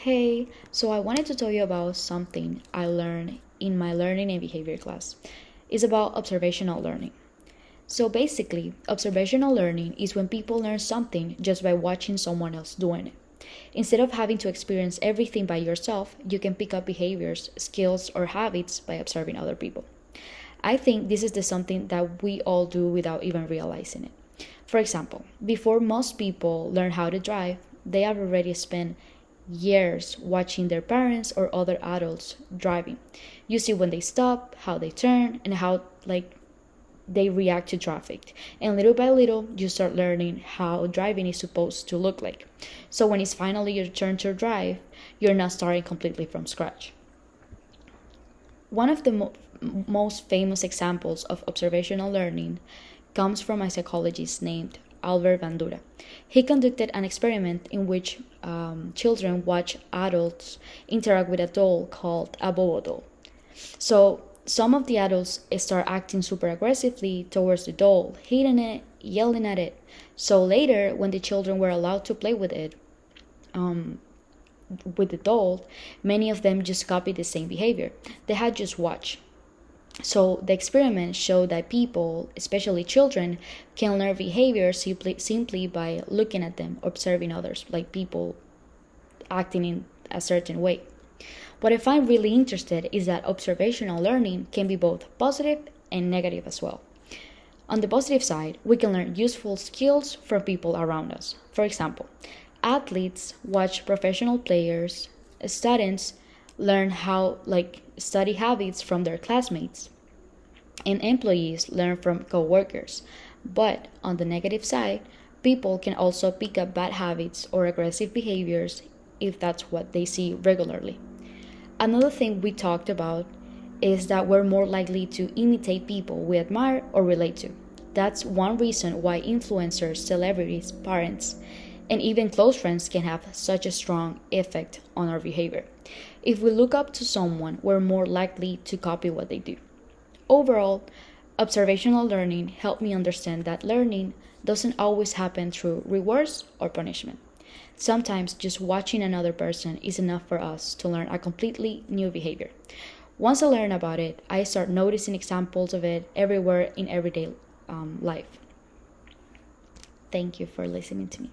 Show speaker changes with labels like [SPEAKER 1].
[SPEAKER 1] Hey, so I wanted to tell you about something I learned in my learning and behavior class. It's about observational learning. So basically, observational learning is when people learn something just by watching someone else doing it. Instead of having to experience everything by yourself, you can pick up behaviors, skills, or habits by observing other people. I think this is the something that we all do without even realizing it. For example, before most people learn how to drive, they have already spent years watching their parents or other adults driving. You see when they stop, how they turn, and how they react to traffic. And little by little, you start learning how driving is supposed to look like. So when it's finally your turn to drive, you're not starting completely from scratch. One of the most famous examples of observational learning comes from a psychologist named Albert Bandura. He conducted an experiment in which children watch adults interact with a doll called a Bobo doll. So some of the adults start acting super aggressively towards the doll, hitting it, yelling at it. So later, when the children were allowed to play with it, with the doll, many of them just copied the same behavior. They had just watched. So the experiment showed that people, especially children, can learn behavior simply by looking at them, observing others, like people acting in a certain way. What I find really interesting is that observational learning can be both positive and negative as well. On the positive side, we can learn useful skills from people around us. For example, athletes watch professional players, students learn how study habits from their classmates, and employees learn from coworkers. But on the negative side, people can also pick up bad habits or aggressive behaviors if that's what they see regularly. Another thing we talked about is that we're more likely to imitate people we admire or relate to. That's one reason why influencers, celebrities, parents, and even close friends can have such a strong effect on our behavior. If we look up to someone, we're more likely to copy what they do. Overall, observational learning helped me understand that learning doesn't always happen through rewards or punishment. Sometimes just watching another person is enough for us to learn a completely new behavior. Once I learn about it, I start noticing examples of it everywhere in everyday life. Thank you for listening to me.